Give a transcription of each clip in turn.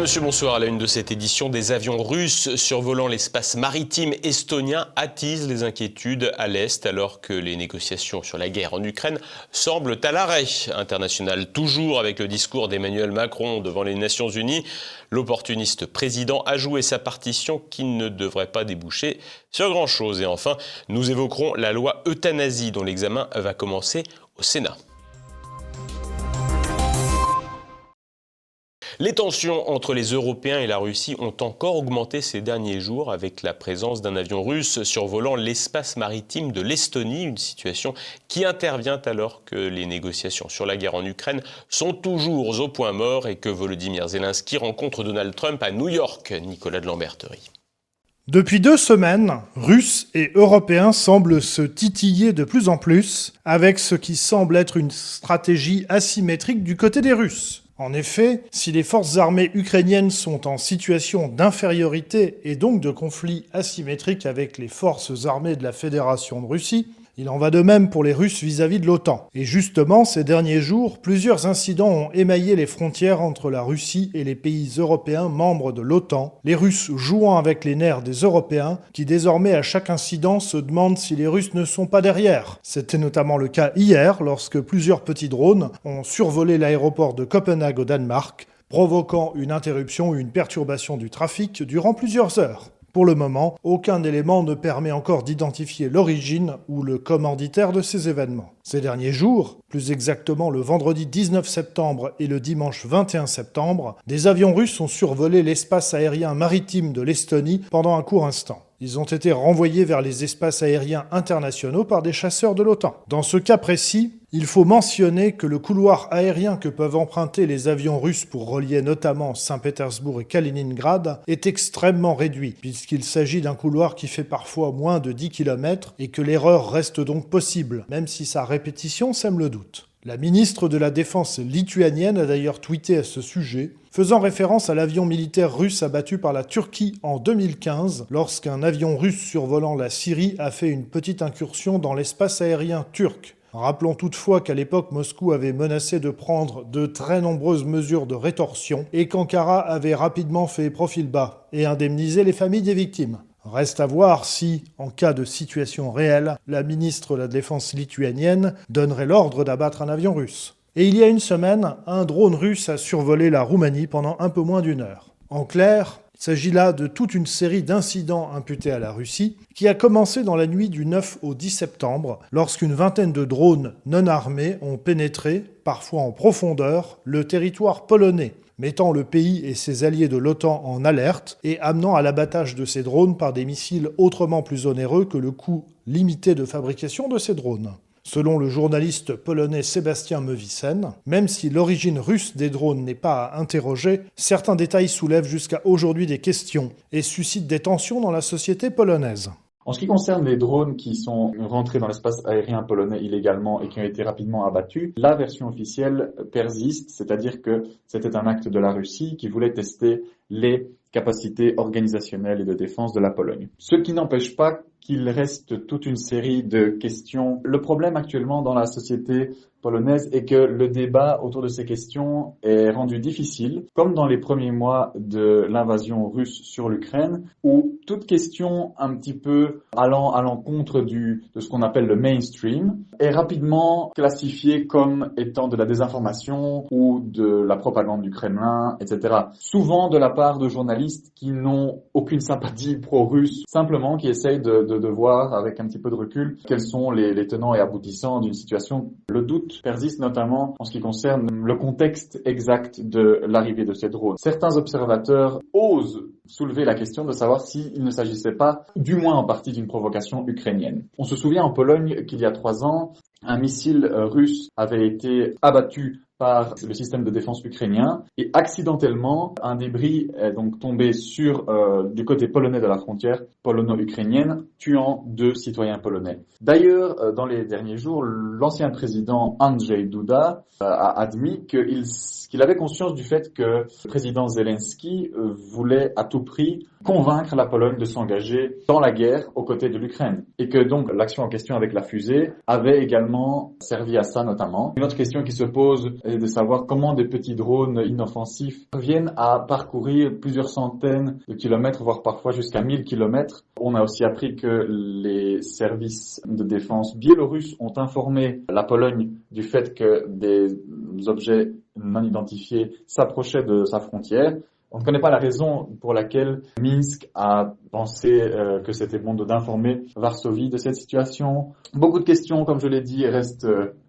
monsieur, bonsoir. À la une de cette édition, des avions russes survolant l'espace maritime estonien attisent les inquiétudes à l'Est alors que les négociations sur la guerre en Ukraine semblent à l'arrêt international. Toujours avec le discours d'Emmanuel Macron devant les Nations Unies, l'opportuniste président a joué sa partition qui ne devrait pas déboucher sur grand-chose. Et enfin, nous évoquerons la loi euthanasie dont l'examen va commencer au Sénat. Les tensions entre les Européens et la Russie ont encore augmenté ces derniers jours avec la présence d'un avion russe survolant l'espace maritime de l'Estonie, une situation qui intervient alors que les négociations sur la guerre en Ukraine sont toujours au point mort et que Volodymyr Zelensky rencontre Donald Trump à New York. Nicolas de Lamberterie. Depuis 2 semaines, Russes et Européens semblent se titiller de plus en plus avec ce qui semble être une stratégie asymétrique du côté des Russes. En effet, si les forces armées ukrainiennes sont en situation d'infériorité et donc de conflit asymétrique avec les forces armées de la Fédération de Russie, il en va de même pour les Russes vis-à-vis de l'OTAN. Et justement, ces derniers jours, plusieurs incidents ont émaillé les frontières entre la Russie et les pays européens membres de l'OTAN, les Russes jouant avec les nerfs des Européens, qui désormais à chaque incident se demandent si les Russes ne sont pas derrière. C'était notamment le cas hier, lorsque plusieurs petits drones ont survolé l'aéroport de Copenhague au Danemark, provoquant une interruption ou une perturbation du trafic durant plusieurs heures. Pour le moment, aucun élément ne permet encore d'identifier l'origine ou le commanditaire de ces événements. Ces derniers jours, plus exactement le vendredi 19 septembre et le dimanche 21 septembre, des avions russes ont survolé l'espace aérien maritime de l'Estonie pendant un court instant. Ils ont été renvoyés vers les espaces aériens internationaux par des chasseurs de l'OTAN. Dans ce cas précis, il faut mentionner que le couloir aérien que peuvent emprunter les avions russes pour relier notamment Saint-Pétersbourg et Kaliningrad est extrêmement réduit, puisqu'il s'agit d'un couloir qui fait parfois moins de 10 km et que l'erreur reste donc possible, même si sa répétition sème le doute. La ministre de la Défense lituanienne a d'ailleurs tweeté à ce sujet, faisant référence à l'avion militaire russe abattu par la Turquie en 2015, lorsqu'un avion russe survolant la Syrie a fait une petite incursion dans l'espace aérien turc. Rappelons toutefois qu'à l'époque, Moscou avait menacé de prendre de très nombreuses mesures de rétorsion et qu'Ankara avait rapidement fait profil bas et indemnisé les familles des victimes. Reste à voir si, en cas de situation réelle, la ministre de la Défense lituanienne donnerait l'ordre d'abattre un avion russe. Et il y a une semaine, un drone russe a survolé la Roumanie pendant un peu moins d'1 heure. En clair, il s'agit là de toute une série d'incidents imputés à la Russie qui a commencé dans la nuit du 9 au 10 septembre lorsqu'une vingtaine de drones non armés ont pénétré, parfois en profondeur, le territoire polonais, mettant le pays et ses alliés de l'OTAN en alerte et amenant à l'abattage de ces drones par des missiles autrement plus onéreux que le coût limité de fabrication de ces drones. Selon le journaliste polonais Sébastien Mewisen, même si l'origine russe des drones n'est pas à interroger, certains détails soulèvent jusqu'à aujourd'hui des questions et suscitent des tensions dans la société polonaise. En ce qui concerne les drones qui sont rentrés dans l'espace aérien polonais illégalement et qui ont été rapidement abattus, la version officielle persiste, c'est-à-dire que c'était un acte de la Russie qui voulait tester les capacités organisationnelles et de défense de la Pologne. Ce qui n'empêche pas qu'il reste toute une série de questions. Le problème actuellement dans la société polonaise est que le débat autour de ces questions est rendu difficile, comme dans les premiers mois de l'invasion russe sur l'Ukraine, où toute question un petit peu allant à l'encontre de ce qu'on appelle le mainstream est rapidement classifiée comme étant de la désinformation ou de la propagande du Kremlin, etc. Souvent de la part de journalistes qui n'ont aucune sympathie pro-russe, simplement qui essayent de voir avec un petit peu de recul quels sont les tenants et aboutissants d'une situation. Le doute persiste notamment en ce qui concerne le contexte exact de l'arrivée de ces drones. Certains observateurs osent soulever la question de savoir s'il ne s'agissait pas, du moins en partie, d'une provocation ukrainienne. On se souvient en Pologne qu'il y a 3 ans, un missile russe avait été abattu par le système de défense ukrainien et accidentellement un débris est donc tombé du côté polonais de la frontière polono-ukrainienne, tuant 2 citoyens polonais. D'ailleurs, dans les derniers jours, l'ancien président Andrzej Duda a admis qu'il avait conscience du fait que le président Zelensky voulait à tout prix convaincre la Pologne de s'engager dans la guerre aux côtés de l'Ukraine. Et que donc l'action en question avec la fusée avait également servi à ça notamment. Une autre question qui se pose est de savoir comment des petits drones inoffensifs viennent à parcourir plusieurs centaines de kilomètres, voire parfois jusqu'à 1000 kilomètres. On a aussi appris que les services de défense biélorusses ont informé la Pologne du fait que des objets non identifiés s'approchaient de sa frontière. On ne connaît pas la raison pour laquelle Minsk a pensé que c'était bon d'informer Varsovie de cette situation. Beaucoup de questions, comme je l'ai dit, restent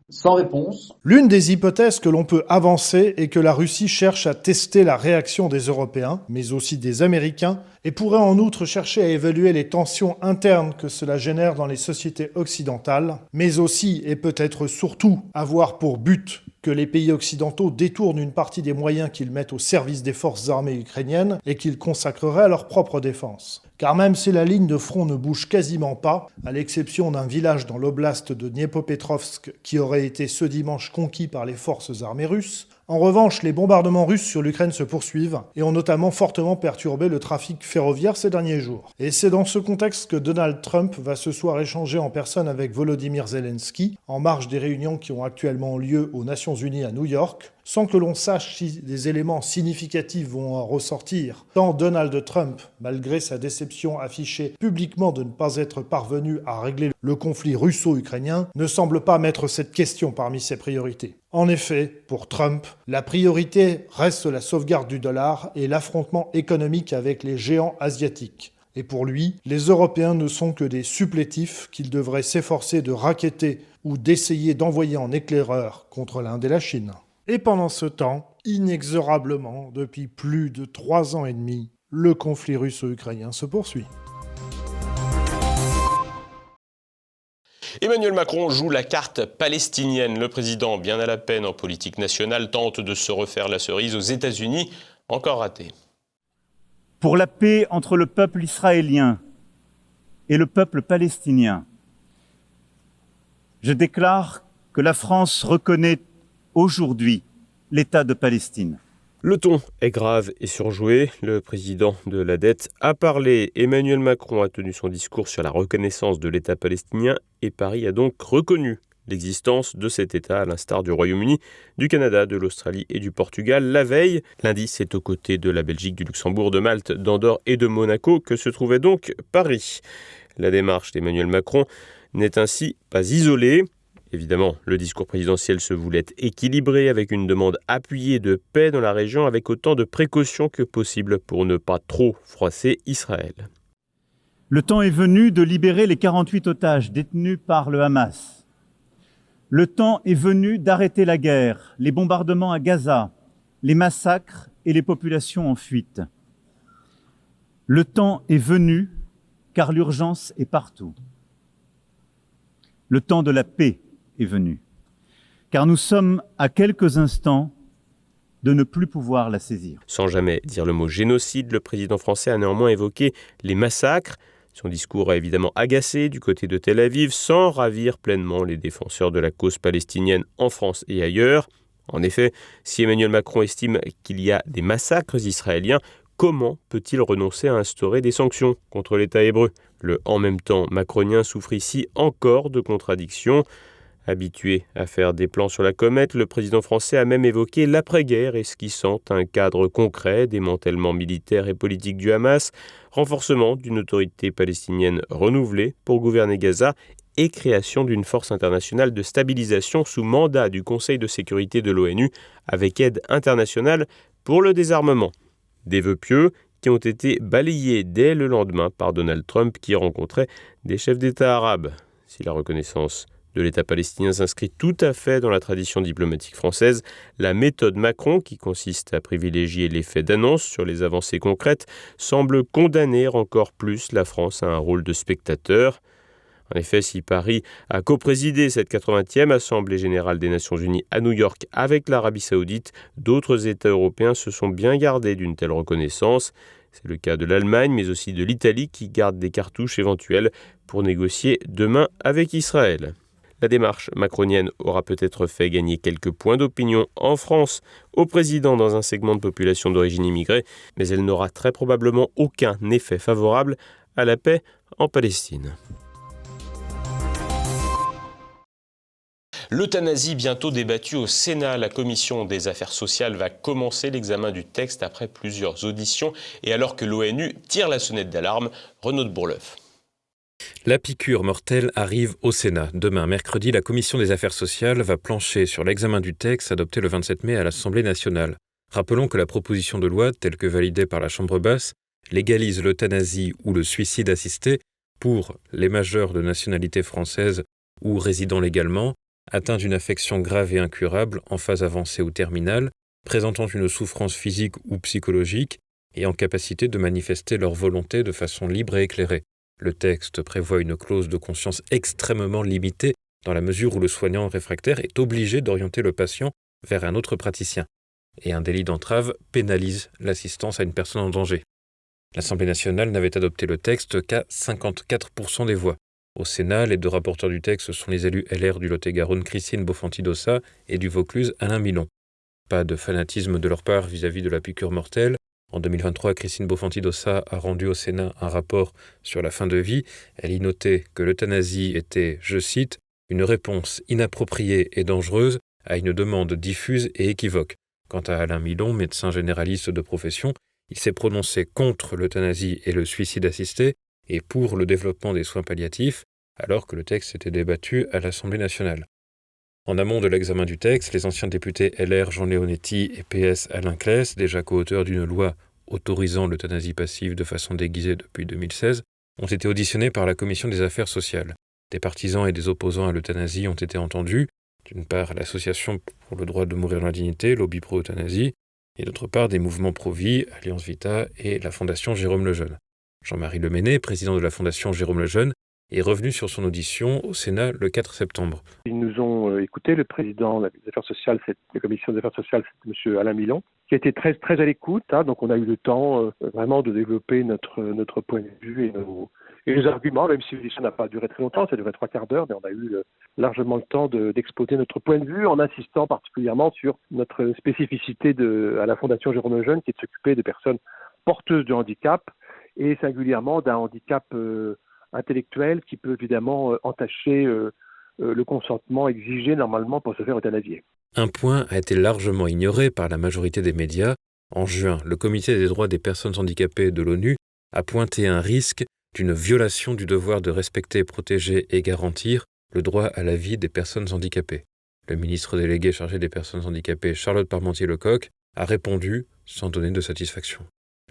sans réponse. L'une des hypothèses que l'on peut avancer est que la Russie cherche à tester la réaction des Européens, mais aussi des Américains, et pourrait en outre chercher à évaluer les tensions internes que cela génère dans les sociétés occidentales, mais aussi, et peut-être surtout, avoir pour but que les pays occidentaux détournent une partie des moyens qu'ils mettent au service des forces armées ukrainiennes et qu'ils consacreraient à leur propre défense. Car même si la ligne de front ne bouge quasiment pas, à l'exception d'un village dans l'oblast de Dniepopetrovsk qui aurait été ce dimanche conquis par les forces armées russes, en revanche, les bombardements russes sur l'Ukraine se poursuivent et ont notamment fortement perturbé le trafic ferroviaire ces derniers jours. Et c'est dans ce contexte que Donald Trump va ce soir échanger en personne avec Volodymyr Zelensky, en marge des réunions qui ont actuellement lieu aux Nations Unies à New York, sans que l'on sache si des éléments significatifs vont en ressortir. Tant Donald Trump, malgré sa déception affichée publiquement de ne pas être parvenu à régler le conflit russo-ukrainien, ne semble pas mettre cette question parmi ses priorités. En effet, pour Trump, la priorité reste la sauvegarde du dollar et l'affrontement économique avec les géants asiatiques. Et pour lui, les Européens ne sont que des supplétifs qu'il devrait s'efforcer de racketter ou d'essayer d'envoyer en éclaireur contre l'Inde et la Chine. Et pendant ce temps, inexorablement, depuis plus de 3 ans et demi, le conflit russo-ukrainien se poursuit. Emmanuel Macron joue la carte palestinienne. Le président, bien à la peine en politique nationale, tente de se refaire la cerise aux États-Unis, encore raté. Pour la paix entre le peuple israélien et le peuple palestinien, je déclare que la France reconnaît aujourd'hui l'État de Palestine. Le ton est grave et surjoué. Le président de la dette a parlé. Emmanuel Macron a tenu son discours sur la reconnaissance de l'État palestinien et Paris a donc reconnu l'existence de cet État, à l'instar du Royaume-Uni, du Canada, de l'Australie et du Portugal. La veille, lundi, c'est aux côtés de la Belgique, du Luxembourg, de Malte, d'Andorre et de Monaco que se trouvait donc Paris. La démarche d'Emmanuel Macron n'est ainsi pas isolée. Évidemment, le discours présidentiel se voulait équilibré avec une demande appuyée de paix dans la région avec autant de précautions que possible pour ne pas trop froisser Israël. Le temps est venu de libérer les 48 otages détenus par le Hamas. Le temps est venu d'arrêter la guerre, les bombardements à Gaza, les massacres et les populations en fuite. Le temps est venu car l'urgence est partout. Le temps de la paix est venu, car nous sommes à quelques instants de ne plus pouvoir la saisir. Sans jamais dire le mot génocide, le président français a néanmoins évoqué les massacres. Son discours a évidemment agacé du côté de Tel Aviv, sans ravir pleinement les défenseurs de la cause palestinienne en France et ailleurs. En effet, si Emmanuel Macron estime qu'il y a des massacres israéliens, comment peut-il renoncer à instaurer des sanctions contre l'État hébreu ? Le « en même temps » macronien souffre ici encore de contradictions. Habitué à faire des plans sur la comète, le président français a même évoqué l'après-guerre, esquissant un cadre concret, démantèlement militaire et politique du Hamas, renforcement d'une autorité palestinienne renouvelée pour gouverner Gaza et création d'une force internationale de stabilisation sous mandat du Conseil de sécurité de l'ONU avec aide internationale pour le désarmement. Des vœux pieux qui ont été balayés dès le lendemain par Donald Trump qui rencontrait des chefs d'État arabes. Si la reconnaissance de l'État palestinien s'inscrit tout à fait dans la tradition diplomatique française, la méthode Macron, qui consiste à privilégier l'effet d'annonce sur les avancées concrètes, semble condamner encore plus la France à un rôle de spectateur. En effet, si Paris a coprésidé cette 80e Assemblée générale des Nations Unies à New York avec l'Arabie saoudite, d'autres États européens se sont bien gardés d'une telle reconnaissance. C'est le cas de l'Allemagne, mais aussi de l'Italie qui garde des cartouches éventuelles pour négocier demain avec Israël. La démarche macronienne aura peut-être fait gagner quelques points d'opinion en France au président dans un segment de population d'origine immigrée, mais elle n'aura très probablement aucun effet favorable à la paix en Palestine. L'euthanasie bientôt débattue au Sénat. La commission des affaires sociales va commencer l'examen du texte après plusieurs auditions et alors que l'ONU tire la sonnette d'alarme. Renaud de Bourleuf. La piqûre mortelle arrive au Sénat. Demain, mercredi, la commission des affaires sociales va plancher sur l'examen du texte adopté le 27 mai à l'Assemblée nationale. Rappelons que la proposition de loi, telle que validée par la Chambre basse, légalise l'euthanasie ou le suicide assisté pour les majeurs de nationalité française ou résidant légalement, atteints d'une affection grave et incurable en phase avancée ou terminale, présentant une souffrance physique ou psychologique et en capacité de manifester leur volonté de façon libre et éclairée. Le texte prévoit une clause de conscience extrêmement limitée dans la mesure où le soignant réfractaire est obligé d'orienter le patient vers un autre praticien. Et un délit d'entrave pénalise l'assistance à une personne en danger. L'Assemblée nationale n'avait adopté le texte qu'à 54% des voix. Au Sénat, les deux rapporteurs du texte sont les élus LR du Lot-et-Garonne Christine Bonfanti-Dossat et du Vaucluse Alain Milon. Pas de fanatisme de leur part vis-à-vis de la piqûre mortelle. En 2023, Christine Bonfanti-Dossat a rendu au Sénat un rapport sur la fin de vie. Elle y notait que l'euthanasie était, je cite, « une réponse inappropriée et dangereuse à une demande diffuse et équivoque ». Quant à Alain Milon, médecin généraliste de profession, il s'est prononcé contre l'euthanasie et le suicide assisté et pour le développement des soins palliatifs, alors que le texte était débattu à l'Assemblée nationale. En amont de l'examen du texte, les anciens députés LR Jean Leonetti et PS Alain Claes, déjà co-auteurs d'une loi autorisant l'euthanasie passive de façon déguisée depuis 2016, ont été auditionnés par la Commission des affaires sociales. Des partisans et des opposants à l'euthanasie ont été entendus, d'une part l'association pour le droit de mourir dans la dignité, Lobby Pro-Euthanasie, et d'autre part des mouvements Pro-Vie, Alliance Vita et la Fondation Jérôme Lejeune. Jean-Marie Leméné, président de la Fondation Jérôme Lejeune, est revenu sur son audition au Sénat le 4 septembre. Ils nous ont écouté, le président des affaires sociales, la commission des affaires sociales, c'est M. Alain Milon, qui a été très, très à l'écoute. Donc on a eu le temps vraiment de développer notre point de vue et nos arguments, même si l'audition n'a pas duré très longtemps, ça a duré 3/4 d'heure, mais on a eu largement le temps d'exposer notre point de vue en insistant particulièrement sur notre spécificité à la Fondation Jérôme Lejeune, qui est de s'occuper de personnes porteuses de handicap et singulièrement d'un handicap intellectuel qui peut évidemment entacher le consentement exigé normalement pour se faire euthanasier. Un point a été largement ignoré par la majorité des médias. En juin, le Comité des droits des personnes handicapées de l'ONU a pointé un risque d'une violation du devoir de respecter, protéger et garantir le droit à la vie des personnes handicapées. Le ministre délégué chargé des personnes handicapées, Charlotte Parmentier-Lecocq, a répondu sans donner de satisfaction.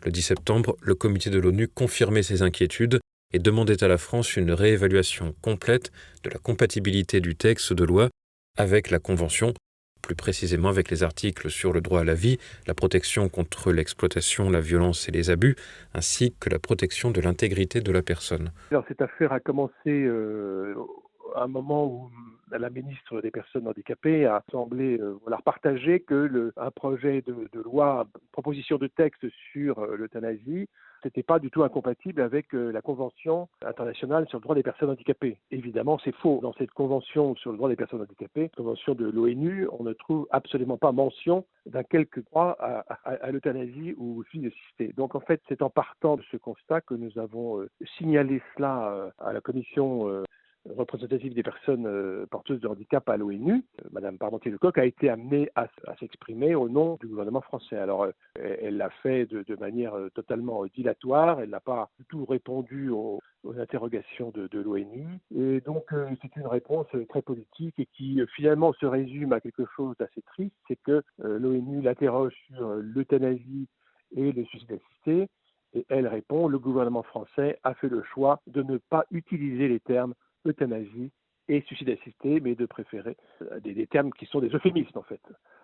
Le 10 septembre, le comité de l'ONU confirmait ses inquiétudes et demandait à la France une réévaluation complète de la compatibilité du texte de loi avec la Convention, plus précisément avec les articles sur le droit à la vie, la protection contre l'exploitation, la violence et les abus, ainsi que la protection de l'intégrité de la personne. Alors cette affaire a commencé à un moment où la ministre des Personnes handicapées a semblé partager que un projet de loi, une proposition de texte sur l'euthanasie, n'était pas du tout incompatible avec la Convention internationale sur le droit des personnes handicapées. Évidemment, c'est faux. Dans cette Convention sur le droit des personnes handicapées, Convention de l'ONU, on ne trouve absolument pas mention d'un quelque droit à l'euthanasie ou au suicide assisté. Donc en fait, c'est en partant de ce constat que nous avons signalé cela à la Commission représentative des personnes porteuses de handicap à l'ONU. Madame Parmentier-Lecocq a été amenée à s'exprimer au nom du gouvernement français. Alors, elle l'a fait de manière totalement dilatoire, elle n'a pas du tout répondu aux interrogations de l'ONU. Et donc, c'est une réponse très politique et qui finalement se résume à quelque chose d'assez triste, c'est que l'ONU l'interroge sur l'euthanasie et le suicide assisté, et elle répond, le gouvernement français a fait le choix de ne pas utiliser les termes euthanasie et suicide assisté, mais de préférer des termes qui sont des euphémismes en fait.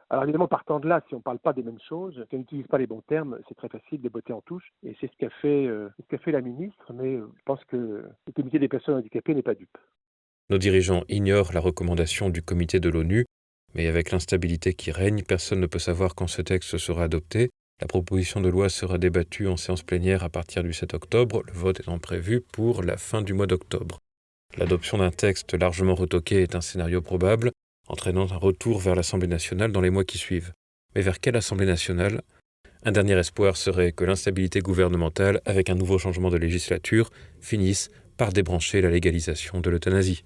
Alors évidemment, partant de là, si on ne parle pas des mêmes choses, si on n'utilise pas les bons termes, c'est très facile de botter en touche, et c'est ce qu'a fait la ministre, mais je pense que le comité des personnes handicapées n'est pas dupe. Nos dirigeants ignorent la recommandation du comité de l'ONU, mais avec l'instabilité qui règne, personne ne peut savoir quand ce texte sera adopté. La proposition de loi sera débattue en séance plénière à partir du 7 octobre, le vote étant prévu pour la fin du mois d'octobre. L'adoption d'un texte largement retoqué est un scénario probable, entraînant un retour vers l'Assemblée nationale dans les mois qui suivent. Mais vers quelle Assemblée nationale ? Un dernier espoir serait que l'instabilité gouvernementale, avec un nouveau changement de législature, finisse par débrancher la légalisation de l'euthanasie.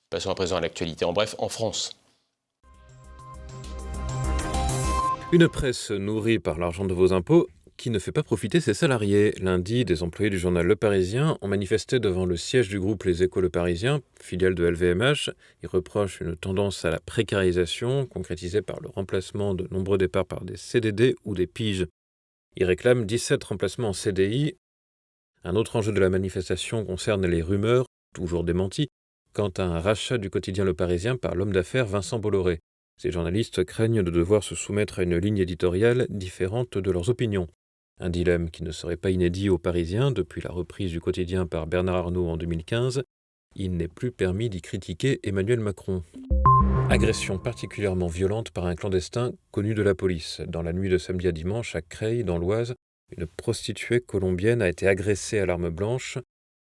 Passons à présent à l'actualité en bref en France. Une presse nourrie par l'argent de vos impôts qui ne fait pas profiter ses salariés. Lundi, des employés du journal Le Parisien ont manifesté devant le siège du groupe Les Échos Le Parisien, filiale de LVMH. Ils reprochent une tendance à la précarisation, concrétisée par le remplacement de nombreux départs par des CDD ou des piges. Ils réclament 17 remplacements en CDI. Un autre enjeu de la manifestation concerne les rumeurs, toujours démenties, quant à un rachat du quotidien Le Parisien par l'homme d'affaires Vincent Bolloré. Ces journalistes craignent de devoir se soumettre à une ligne éditoriale différente de leurs opinions. Un dilemme qui ne serait pas inédit aux Parisiens depuis la reprise du quotidien par Bernard Arnault en 2015. Il n'est plus permis d'y critiquer Emmanuel Macron. Agression particulièrement violente par un clandestin connu de la police. Dans la nuit de samedi à dimanche, à Creil, dans l'Oise, une prostituée colombienne a été agressée à l'arme blanche.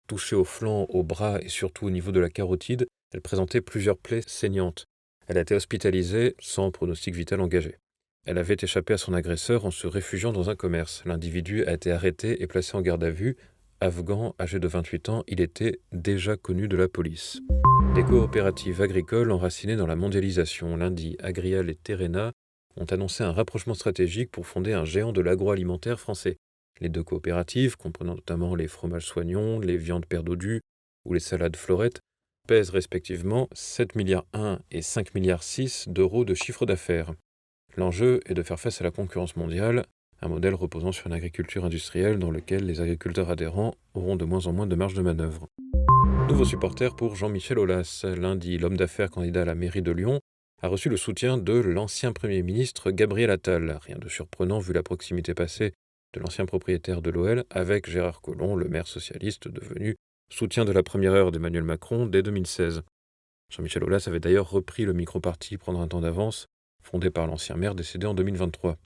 Touchée au flanc, au bras et surtout au niveau de la carotide, elle présentait plusieurs plaies saignantes. Elle a été hospitalisée sans pronostic vital engagé. Elle avait échappé à son agresseur en se réfugiant dans un commerce. L'individu a été arrêté et placé en garde à vue. Afghan, âgé de 28 ans, il était déjà connu de la police. Des coopératives agricoles enracinées dans la mondialisation. Lundi, Agrial et Terrena ont annoncé un rapprochement stratégique pour fonder un géant de l'agroalimentaire français. Les deux coopératives, comprenant notamment les fromages Soignon, les viandes Père Dodu ou les salades Florette, pèsent respectivement 7,1 milliards et 5,6 milliards d'euros de chiffre d'affaires. L'enjeu est de faire face à la concurrence mondiale, un modèle reposant sur une agriculture industrielle dans lequel les agriculteurs adhérents auront de moins en moins de marge de manœuvre. Nouveau supporter pour Jean-Michel Aulas. Lundi, l'homme d'affaires candidat à la mairie de Lyon a reçu le soutien de l'ancien Premier ministre Gabriel Attal. Rien de surprenant vu la proximité passée de l'ancien propriétaire de l'OL avec Gérard Collomb, le maire socialiste devenu soutien de la première heure d'Emmanuel Macron dès 2016. Jean-Michel Aulas avait d'ailleurs repris le micro-parti Prendre un temps d'avance, fondé par l'ancien maire décédé en 2023.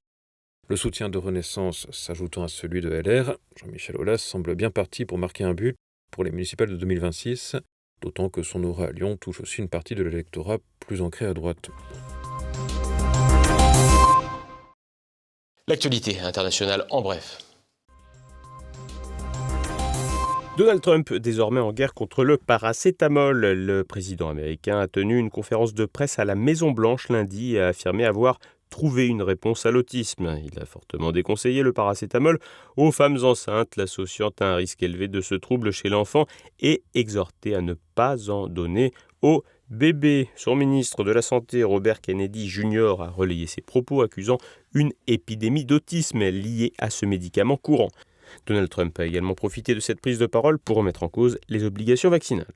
Le soutien de Renaissance s'ajoutant à celui de LR, Jean-Michel Aulas semble bien parti pour marquer un but pour les municipales de 2026, d'autant que son aura à Lyon touche aussi une partie de l'électorat plus ancré à droite. L'actualité internationale en bref. Donald Trump, désormais en guerre contre le paracétamol. Le président américain a tenu une conférence de presse à la Maison-Blanche lundi et a affirmé avoir trouvé une réponse à l'autisme. Il a fortement déconseillé le paracétamol aux femmes enceintes, l'associant à un risque élevé de ce trouble chez l'enfant et exhorté à ne pas en donner aux bébés. Son ministre de la Santé, Robert Kennedy Jr., a relayé ses propos accusant une épidémie d'autisme liée à ce médicament courant. Donald Trump a également profité de cette prise de parole pour remettre en cause les obligations vaccinales.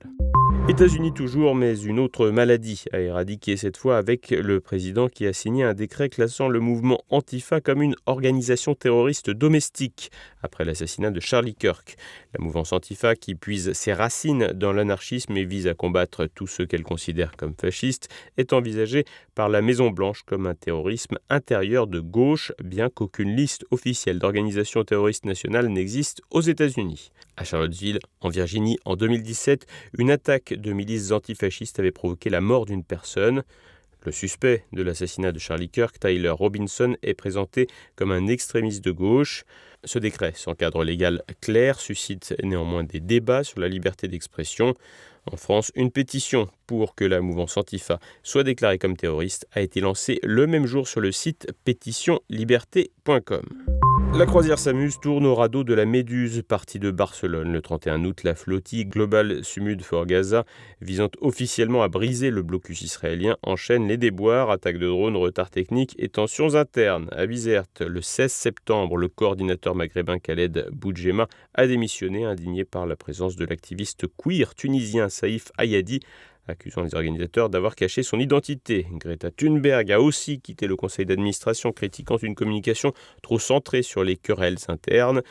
États-Unis toujours, mais une autre maladie a éradiqué cette fois avec le président qui a signé un décret classant le mouvement Antifa comme une organisation terroriste domestique après l'assassinat de Charlie Kirk. La mouvance Antifa, qui puise ses racines dans l'anarchisme et vise à combattre tous ceux qu'elle considère comme fascistes, est envisagée par la Maison-Blanche comme un terrorisme intérieur de gauche, bien qu'aucune liste officielle d'organisations terroristes nationales n'existe aux États-Unis. À Charlottesville, en Virginie, en 2017, une attaque de milices antifascistes avait provoqué la mort d'une personne. Le suspect de l'assassinat de Charlie Kirk, Tyler Robinson, est présenté comme un extrémiste de gauche. Ce décret, sans cadre légal clair, suscite néanmoins des débats sur la liberté d'expression. En France, une pétition pour que la mouvance Antifa soit déclarée comme terroriste a été lancée le même jour sur le site pétitionliberté.com. La croisière s'amuse tourne au radeau de la Méduse, partie de Barcelone. Le 31 août, la flottille Global Sumud for Gaza, visant officiellement à briser le blocus israélien, enchaîne les déboires, attaques de drones, retards techniques et tensions internes. À Bizerte, le 16 septembre, le coordinateur maghrébin Khaled Boudjema a démissionné, indigné par la présence de l'activiste queer tunisien Saïf Ayadi, accusant les organisateurs d'avoir caché son identité. Greta Thunberg a aussi quitté le conseil d'administration, critiquant une communication trop centrée sur les querelles internes.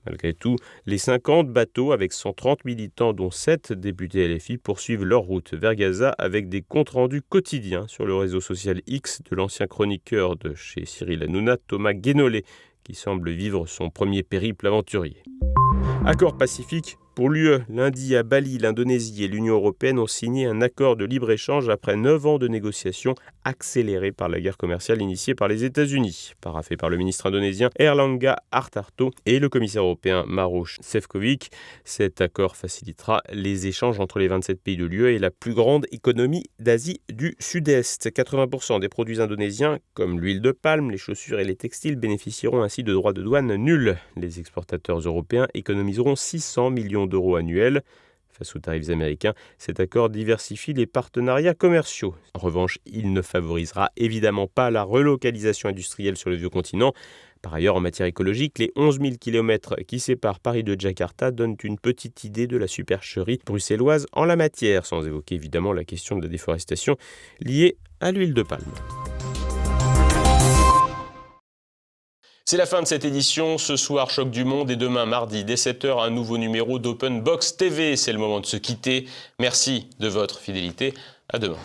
Malgré tout, les 50 bateaux avec 130 militants, dont 7 députés LFI, poursuivent leur route vers Gaza avec des comptes rendus quotidiens sur le réseau social X de l'ancien chroniqueur de chez Cyril Hanouna, Thomas Guénolé, qui semble vivre son premier périple aventurier. Accord pacifique pour l'UE. Lundi à Bali, l'Indonésie et l'Union européenne ont signé un accord de libre-échange après 9 ans de négociations accélérées par la guerre commerciale initiée par les États-Unis. Paraphé par le ministre indonésien Erlangga Hartarto et le commissaire européen Maroš Šefčovič, cet accord facilitera les échanges entre les 27 pays de l'UE et la plus grande économie d'Asie du Sud-Est. 80% des produits indonésiens, comme l'huile de palme, les chaussures et les textiles, bénéficieront ainsi de droits de douane nuls. Les exportateurs européens économiseront 600 millions d'euros annuels. Face aux tarifs américains, cet accord diversifie les partenariats commerciaux. En revanche, il ne favorisera évidemment pas la relocalisation industrielle sur le vieux continent. Par ailleurs, en matière écologique, les 11 000 km qui séparent Paris de Jakarta donnent une petite idée de la supercherie bruxelloise en la matière, sans évoquer évidemment la question de la déforestation liée à l'huile de palme. C'est la fin de cette édition. Ce soir, Choc du Monde et demain, mardi, dès 7h, un nouveau numéro d'Open Box TV. C'est le moment de se quitter. Merci de votre fidélité. À demain.